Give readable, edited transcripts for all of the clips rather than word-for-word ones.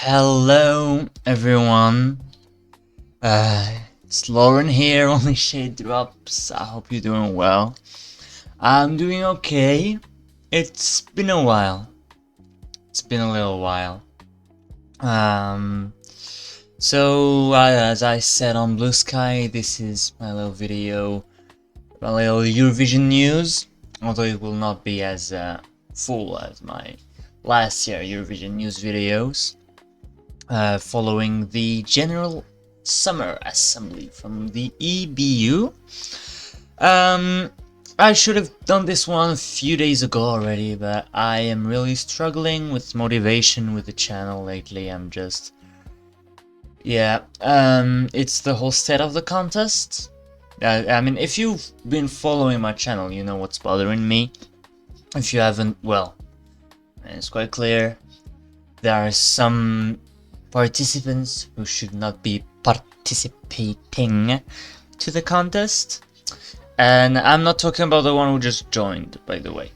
Hello everyone, it's Lauren here, only Shade Drops. I hope you're doing well. I'm doing okay. It's been a while. It's been a little while. So as I said on Blue Sky, this is my little video, my little Eurovision news, although it will not be as full as my last year Eurovision news videos. Following the General Summer Assembly from the EBU. I should have done this one a few days ago already, but I am really struggling with motivation with the channel lately. It's the whole state of the contest. I mean, if you've been following my channel, you know what's bothering me. If you haven't, well, it's quite clear. There are some participants who should not be participating to the contest, and I'm not talking about the one who just joined, by the way.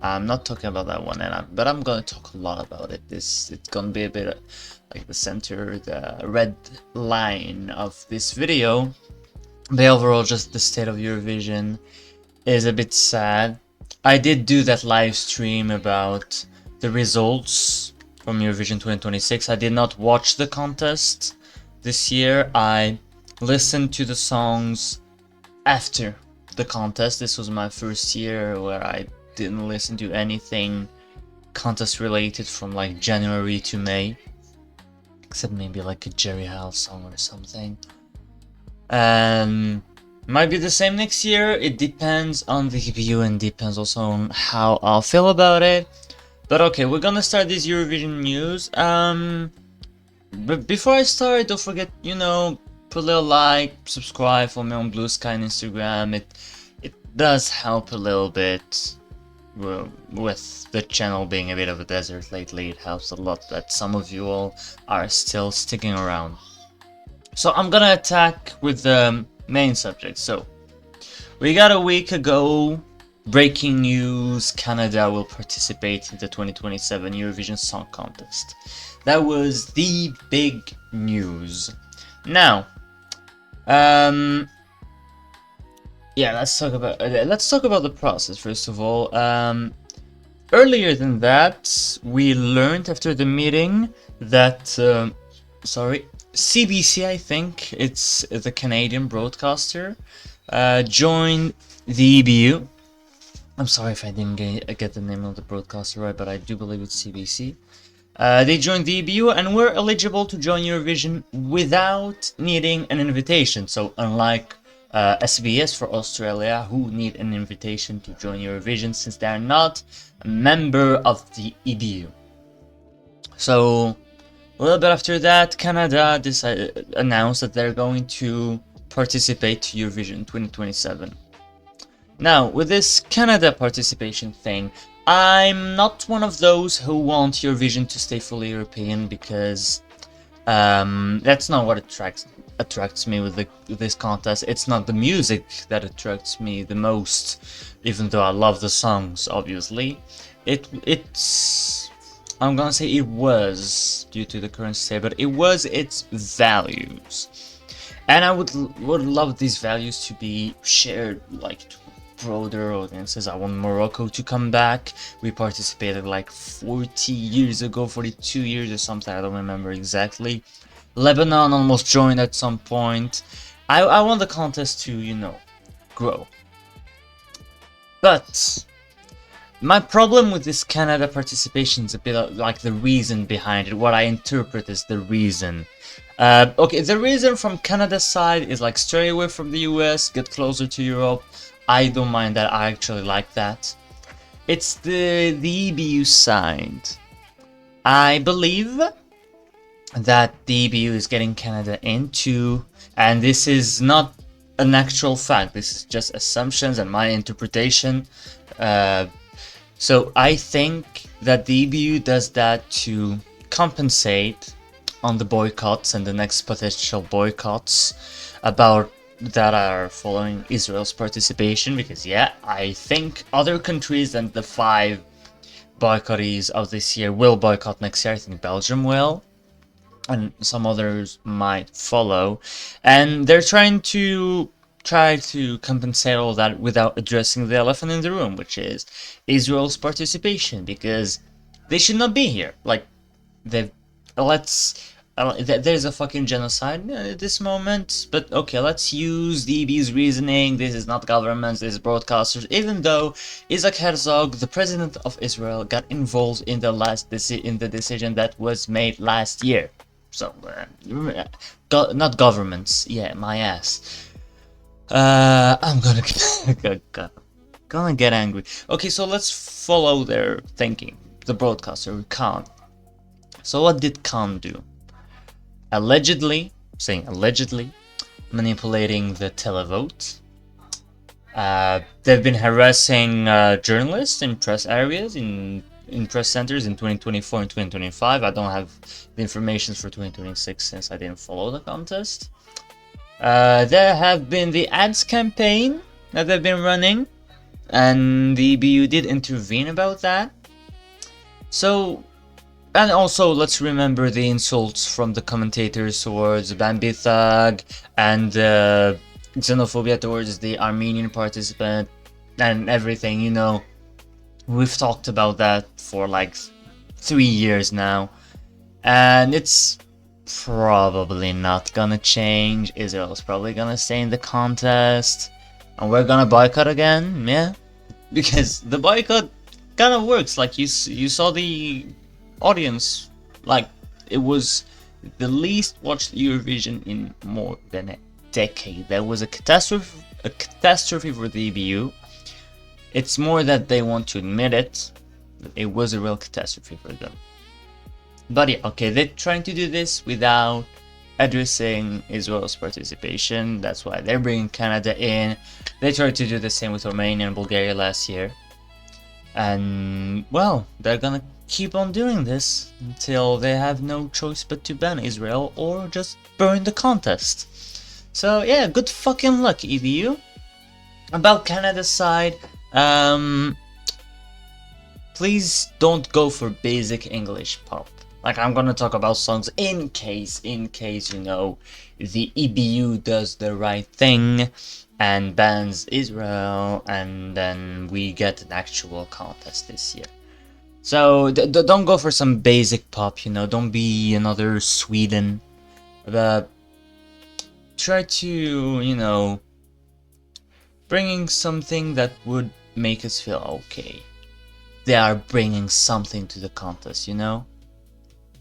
I'm not talking about that one, but I'm gonna talk a lot about it. It's gonna be a bit like the red line of this video. But overall, just the state of Eurovision is a bit sad. I did do that live stream about the results from Eurovision 2026. I did not watch the contest this year. I listened to the songs after the contest. This was my first year where I didn't listen to anything contest related from like January to May, except maybe like a Jerry Hall song or something. Might be the same next year. It depends on the EBU and depends also on how I'll feel about it. But okay, we're gonna start this Eurovision news. But before I start, don't forget, put a little like, subscribe, follow me on Blue Sky and Instagram. It does help a little bit. Well, with the channel being a bit of a desert lately, it helps a lot that some of you all are still sticking around. So I'm gonna attack with the main subject. So we got a week ago. Breaking news, Canada will participate in the 2027 Eurovision Song Contest. That was the big news. Now, let's talk about the process first of all. Earlier than that, we learned after the meeting that CBC, I think it's the Canadian broadcaster, joined the EBU. I'm sorry if I didn't get the name of the broadcaster right, but I do believe it's CBC. They joined the EBU and were eligible to join Eurovision without needing an invitation. So unlike SBS for Australia, who need an invitation to join Eurovision since they are not a member of the EBU. So a little bit after that, Canada announced that they're going to participate to Eurovision 2027. Now, with this Canada participation thing, I'm not one of those who want Eurovision to stay fully European, because that's not what attracts me with this contest. It's not the music that attracts me the most, even though I love the songs, obviously. I'm gonna say it was, due to the current state, but it was its values. And I would love these values to be shared, like, to broader audiences. I want Morocco to come back. We participated like 40 years ago, 42 years or something, I don't remember exactly. Lebanon almost joined at some point. I want the contest to, grow. But my problem with this Canada participation is a bit like the reason behind it, what I interpret as the reason. Okay, the reason from Canada's side is like stray away from the US, get closer to Europe. I don't mind that, I actually like that. It's the EBU side. I believe that the EBU is getting Canada into, and this is not an actual fact, this is just assumptions and my interpretation. So I think that the EBU does that to compensate on the boycotts and the next potential boycotts that are following Israel's participation, because I think other countries than the 5 boycottees of this year will boycott next year. I think Belgium will. and some others might follow, and they're try to compensate all that without addressing the elephant in the room, which is Israel's participation, because they should not be here. Like, they let's there's a fucking genocide at this moment, but okay, let's use DB's reasoning. This is not governments, this is broadcasters. Even though Isaac Herzog, the president of Israel, got involved in the decision that was made last year. So, not governments. Yeah, my ass. I'm gonna get angry. Okay, so let's follow their thinking. The broadcaster, Khan. So what did Khan do? Allegedly, manipulating the televote. They've been harassing journalists in press areas, in press centers in 2024 and 2025. I don't have the information for 2026 since I didn't follow the contest. There have been the ads campaign that they've been running, and the EBU did intervene about that. So, and also let's remember the insults from the commentators towards Bambi Thug and xenophobia towards the Armenian participant and everything, you know. We've talked about that for like 3 years now, and it's probably not gonna change. Israel's probably gonna stay in the contest, and we're gonna boycott again, yeah, because the boycott kind of works. Like you saw the audience, like it was the least watched Eurovision in more than a decade. There was a catastrophe for the EBU. It's more that they want to admit it. It was a real catastrophe for them. But yeah, okay, they're trying to do this without addressing Israel's participation. That's why they're bringing Canada in. They tried to do the same with Romania and Bulgaria last year. And, well, they're gonna keep on doing this until they have no choice but to ban Israel or just burn the contest. So, yeah, good fucking luck, EBU. About Canada's side, please don't go for basic English pop. Like, I'm gonna talk about songs in case, you know, the EBU does the right thing and bans Israel, and then we get an actual contest this year. So, don't go for some basic pop, you know, don't be another Sweden. But try to, you know, bringing something that would make us feel okay. They are bringing something to the contest, you know?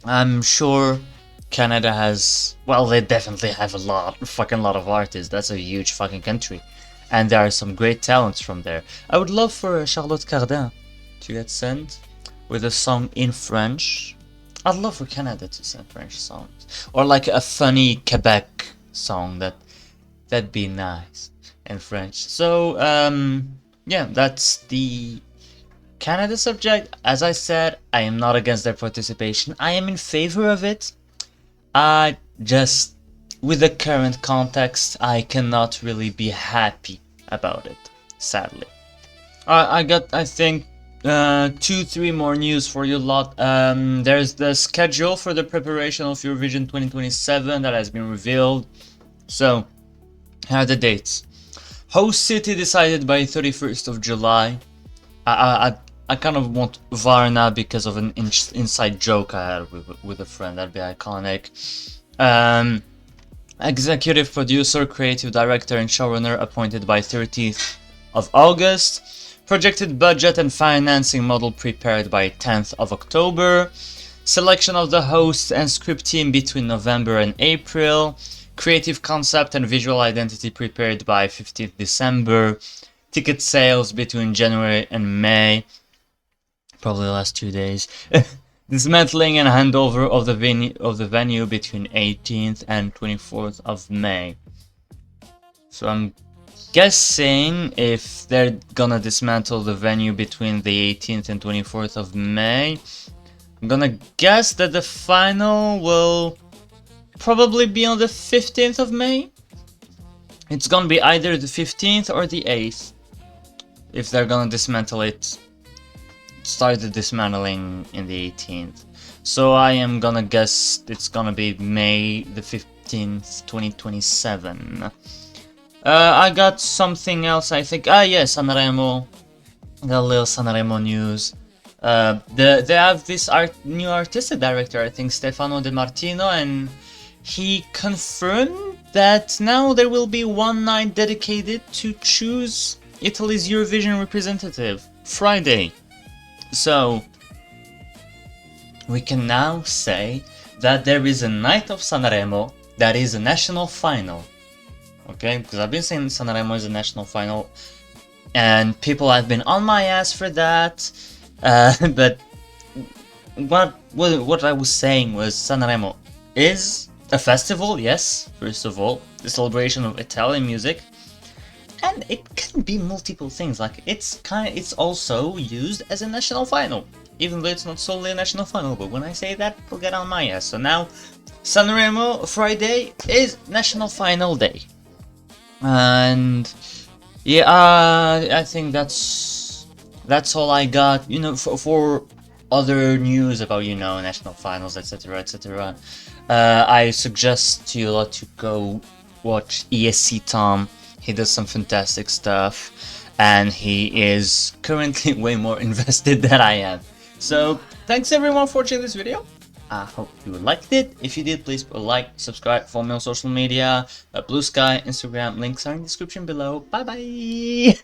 I'm sure Canada has, well, they definitely have a fucking lot of artists. That's a huge fucking country. And there are some great talents from there. I would love for Charlotte Cardin to get sent with a song in French. I'd love for Canada to send French songs. Or like a funny Quebec song, that'd be nice in French. So, yeah, that's the Canada subject. As I said, I am not against their participation. I am in favor of it. I just, with the current context, I cannot really be happy about it, sadly. I got, I think, 2-3 more news for you lot. There's the schedule for the preparation of Eurovision 2027 that has been revealed. So, here are the dates. Host city decided by 31st of July. I kind of want Varna because of an inside joke I had with a friend. That'd be iconic. Executive producer, creative director, and showrunner appointed by 30th of August. Projected budget and financing model prepared by 10th of October. Selection of the host and script team between November and April. Creative concept and visual identity prepared by 15th December. Ticket sales between January and May. Probably the last 2 days. Dismantling and handover of the venue between 18th and 24th of May. So I'm guessing if they're gonna dismantle the venue between the 18th and 24th of May, I'm gonna guess that the final will probably be on the 15th of May. It's gonna be either the 15th or the 8th. If they're gonna dismantle it, start the dismantling in the 18th. So I am gonna guess it's gonna be May the 15th, 2027. I got something else, I think. Ah, yeah, Sanremo. Got a little Sanremo news. They have this new artistic director, I think, Stefano De Martino, and he confirmed that now there will be one night dedicated to choose Italy's Eurovision representative, Friday. So we can now say that there is a night of Sanremo that is a national final. Okay, because I've been saying Sanremo is a national final, and people have been on my ass for that. But what I was saying was Sanremo is a festival, yes, first of all, the celebration of Italian music, and it can be multiple things. Like it's also used as a national final, even though it's not solely a national final. But when I say that, people get on my ass. So now, Sanremo Friday is national final day, and yeah, I think that's all I got. You know, for other news about, you know, national finals, etc., etc. I suggest to you lot to go watch ESC Tom. He does some fantastic stuff, and he is currently way more invested than I am. So thanks everyone for watching this video. I hope you liked it. If you did, please put a like, subscribe, follow me on social media, Blue Sky, Instagram, links are in the description below. Bye bye.